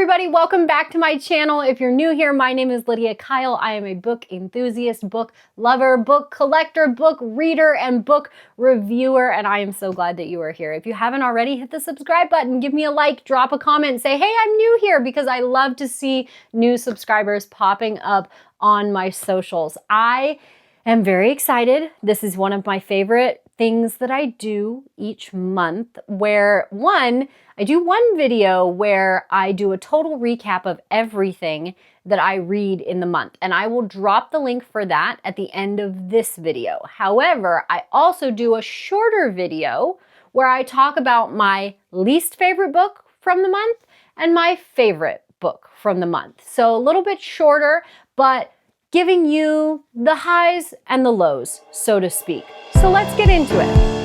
everybody, welcome back to my channel. If you're new here, my name is Lydia Kyle. I am a book enthusiast, book lover, book collector, book reader, and book reviewer, and I am so glad that you are here. If you haven't already, hit the subscribe button, give me a like, drop a comment, say, hey, I'm new here, because I love to see new subscribers popping up on my socials. I am very excited. This is one of my favorite things that I do each month, where I do one video where I do a total recap of everything that I read in the month, and I will drop the link for that at the end of this video. However, I also do a shorter video where I talk about my least favorite book from the month and my favorite book from the month. So a little bit shorter, but giving you the highs and the lows, so to speak. So let's get into it.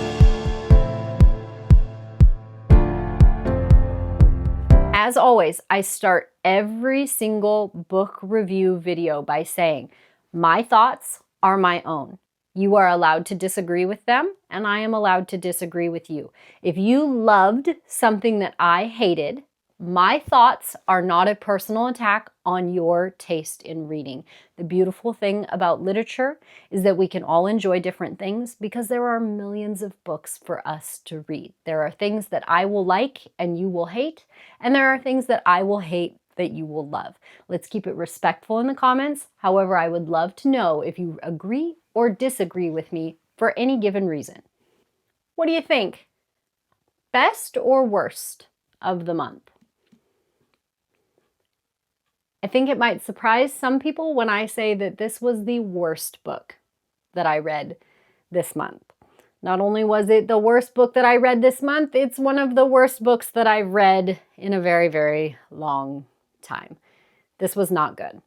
As always, I start every single book review video by saying, my thoughts are my own. You are allowed to disagree with them, and I am allowed to disagree with you. If you loved something that I hated, my thoughts are not a personal attack on your taste in reading. The beautiful thing about literature is that we can all enjoy different things because there are millions of books for us to read. There are things that I will like and you will hate, and there are things that I will hate that you will love. Let's keep it respectful in the comments. However, I would love to know if you agree or disagree with me for any given reason. What do you think? Best or worst of the month? I think it might surprise some people when I say that this was the worst book that I read this month. Not only was it the worst book that I read this month, it's one of the worst books that I've read in a very, very long time. This was not good.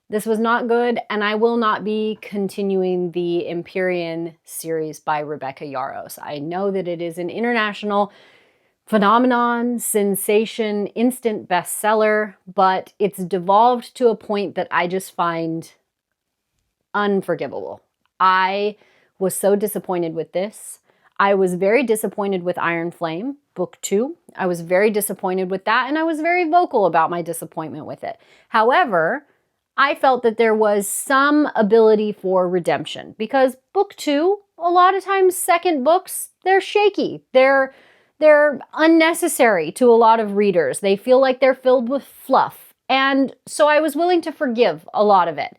This was not good, and I will not be continuing the Empyrean series by Rebecca Yarros. I know that it is an international phenomenon, sensation, instant bestseller, but it's devolved to a point that I just find unforgivable. I was so disappointed with this. I was very disappointed with Iron Flame, book 2. I was very disappointed with that, and I was very vocal about my disappointment with it. However, I felt that there was some ability for redemption, because book 2, a lot of times second books, they're shaky. They're unnecessary to a lot of readers. They feel like they're filled with fluff. And so I was willing to forgive a lot of it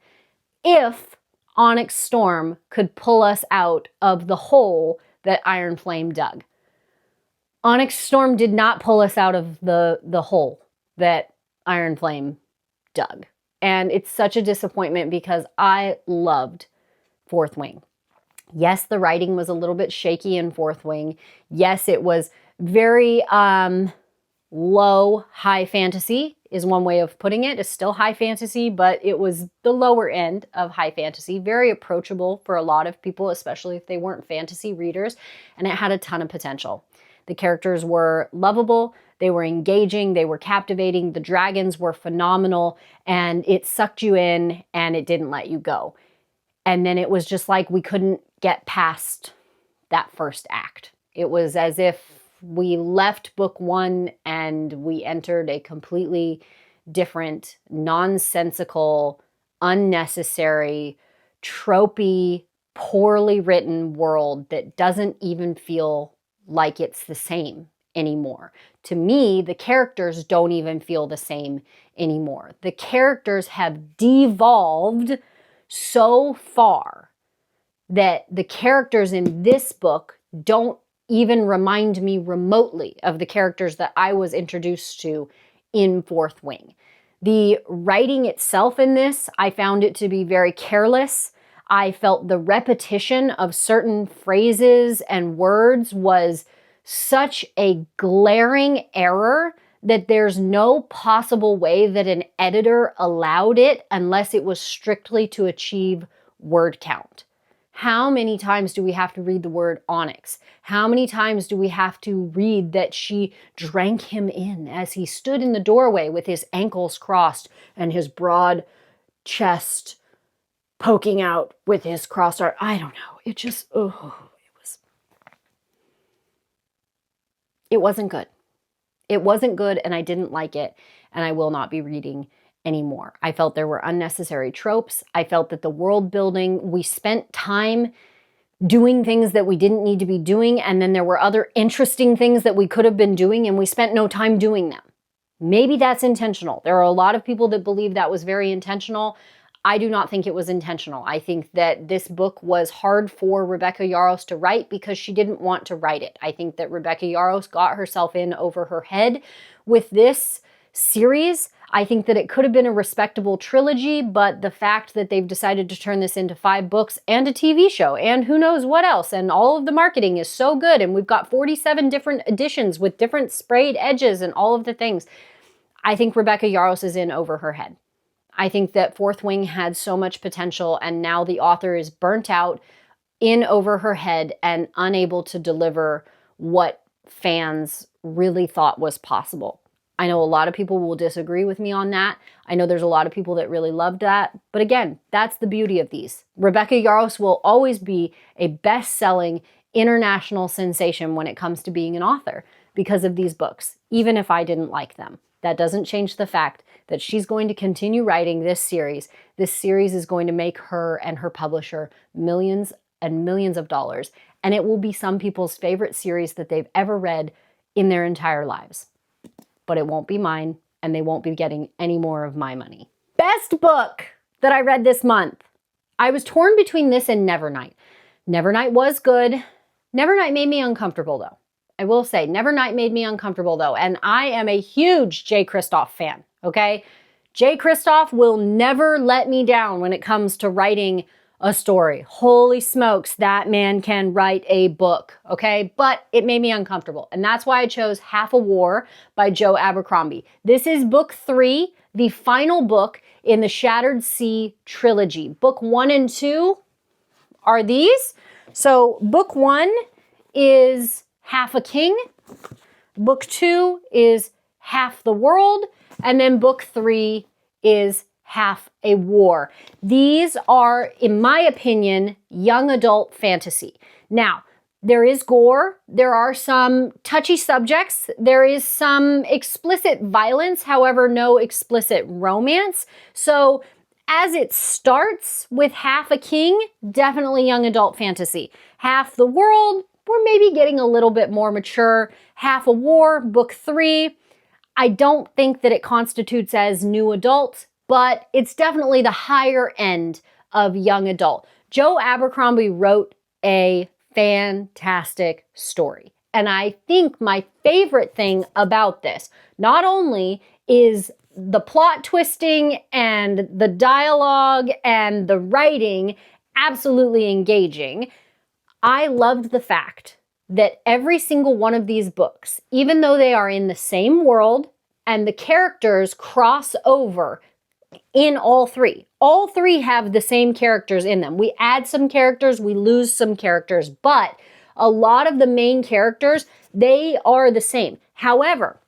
if Onyx Storm could pull us out of the hole that Iron Flame dug. Onyx Storm did not pull us out of the hole that Iron Flame dug. And it's such a disappointment because I loved Fourth Wing. Yes, the writing was a little bit shaky in Fourth Wing. Yes, it was very low high fantasy is one way of putting it. It's still high fantasy, but it was the lower end of high fantasy. Very approachable for a lot of people, especially if they weren't fantasy readers, and it had a ton of potential. The characters were lovable, they were engaging, they were captivating, the dragons were phenomenal, and it sucked you in and it didn't let you go. And then it was just like we couldn't get past that first act. It was as if we left book 1 and we entered a completely different, nonsensical, unnecessary, tropey, poorly written world that doesn't even feel like it's the same anymore. To me, the characters don't even feel the same anymore. The characters have devolved so far that the characters in this book don't even remind me remotely of the characters that I was introduced to in Fourth Wing. The writing itself in this, I found it to be very careless. I felt the repetition of certain phrases and words was such a glaring error that there's no possible way that an editor allowed it unless it was strictly to achieve word count. How many times do we have to read the word onyx? How many times do we have to read that she drank him in as he stood in the doorway with his ankles crossed and his broad chest poking out with his crossed arm? I don't know. It just, it wasn't good. It wasn't good, and I didn't like it. and I will not be reading anymore. I felt there were unnecessary tropes. I felt that the world building, we spent time doing things that we didn't need to be doing, and then there were other interesting things that we could have been doing, and we spent no time doing them. Maybe that's intentional. There are a lot of people that believe that was very intentional. I do not think it was intentional. I think that this book was hard for Rebecca Yarros to write because she didn't want to write it. I think that Rebecca Yarros got herself in over her head with this series. I think that it could have been a respectable trilogy, but the fact that they've decided to turn this into 5 books and a TV show and who knows what else, and all of the marketing is so good, and we've got 47 different editions with different sprayed edges and all of the things. I think Rebecca Yarros is in over her head. I think that Fourth Wing had so much potential, and now the author is burnt out, in over her head, and unable to deliver what fans really thought was possible. I know a lot of people will disagree with me on that. I know there's a lot of people that really loved that. But again, that's the beauty of these. Rebecca Yarros will always be a best-selling international sensation when it comes to being an author because of these books, even if I didn't like them. That doesn't change the fact that she's going to continue writing this series. This series is going to make her and her publisher millions and millions of dollars, and it will be some people's favorite series that they've ever read in their entire lives. But it won't be mine, and they won't be getting any more of my money. Best book that I read this month. I was torn between this and Nevernight. Nevernight was good. Nevernight made me uncomfortable, though. I will say, Nevernight made me uncomfortable, though, and I am a huge Jay Kristoff fan, okay? Jay Kristoff will never let me down when it comes to writing a story. Holy smokes, that man can write a book, okay? But it made me uncomfortable, and that's why I chose Half a War by Joe Abercrombie. This is book 3, the final book in the Shattered Sea Trilogy. Book 1 and 2 are these. So book 1 is Half a King, book 2 is Half the World, and then book 3 is Half a War. These are, in my opinion, young adult fantasy. Now, there is gore, there are some touchy subjects, there is some explicit violence, however, no explicit romance. So as it starts with Half a King, definitely young adult fantasy. Half the World, we're maybe getting a little bit more mature. Half a War, book 3, I don't think that it constitutes as new adult, but it's definitely the higher end of young adult. Joe Abercrombie wrote a fantastic story. And I think my favorite thing about this, not only is the plot twisting and the dialogue and the writing absolutely engaging, I loved the fact that every single one of these books, even though they are in the same world and the characters cross over in all 3. All 3 have the same characters in them. We add some characters, we lose some characters, but a lot of the main characters, they are the same. However,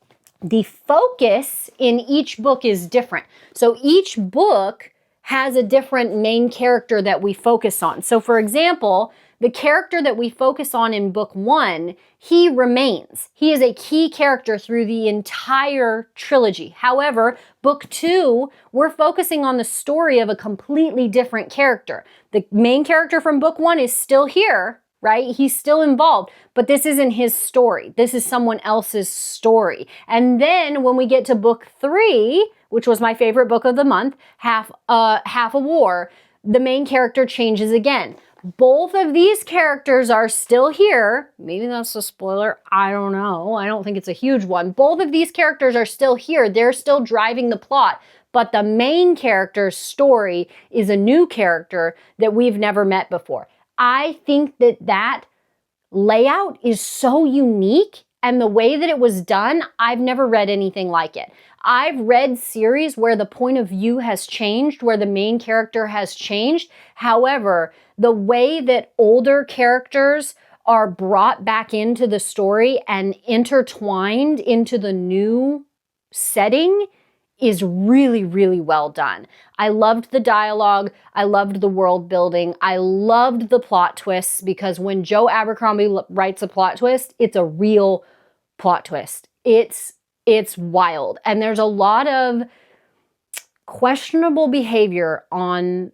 the focus in each book is different. So each book has a different main character that we focus on. So for example, the character that we focus on in book 1, he remains. He is a key character through the entire trilogy. However, book 2, we're focusing on the story of a completely different character. The main character from book 1 is still here, right? He's still involved, but this isn't his story. This is someone else's story. And then when we get to book 3, which was my favorite book of the month, Half a War, the main character changes again. Both of these characters are still here. Maybe that's a spoiler. I don't know. I don't think it's a huge one. Both of these characters are still here. They're still driving the plot. But the main character's story is a new character that we've never met before. I think that that layout is so unique, and the way that it was done, I've never read anything like it. I've read series where the point of view has changed, where the main character has changed. However, the way that older characters are brought back into the story and intertwined into the new setting is really, really well done. I loved the dialogue. I loved the world building. I loved the plot twists, because when Joe Abercrombie writes a plot twist, it's a real plot twist. It's It's wild. And there's a lot of questionable behavior on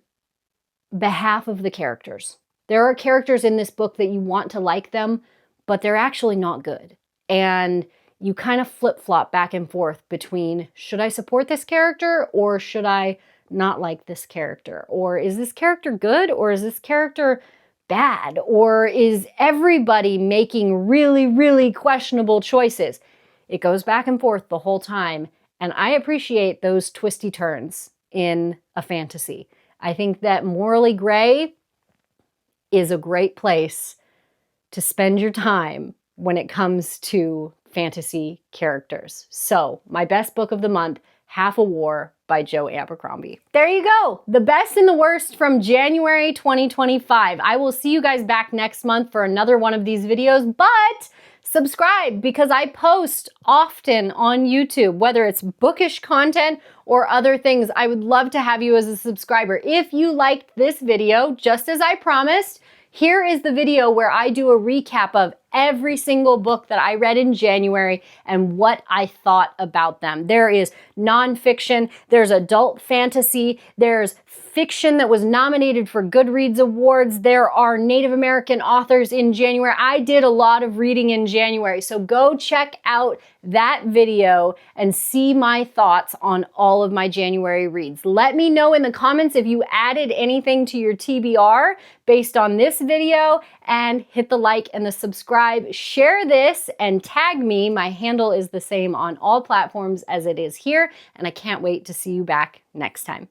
behalf of the characters. There are characters in this book that you want to like them, but they're actually not good. And you kind of flip-flop back and forth between, should I support this character or should I not like this character? Or is this character good or is this character bad? Or is everybody making really, really questionable choices? It goes back and forth the whole time. And I appreciate those twisty turns in a fantasy. I think that morally gray is a great place to spend your time when it comes to fantasy characters. So, my best book of the month, Half a War by Joe Abercrombie. There you go. The best and the worst from January 2025. I will see you guys back next month for another one of these videos, but subscribe because I post often on YouTube, whether it's bookish content or other things. I would love to have you as a subscriber. If you liked this video, just as I promised, here is the video where I do a recap of every single book that I read in January and what I thought about them. There is nonfiction, there's adult fantasy, there's fiction that was nominated for Goodreads Awards, there are Native American authors in January. I did a lot of reading in January, so go check out that video and see my thoughts on all of my January reads. Let me know in the comments if you added anything to your TBR based on this video, and hit the like and the subscribe. Share this and tag me. My handle is the same on all platforms as it is here, and I can't wait to see you back next time.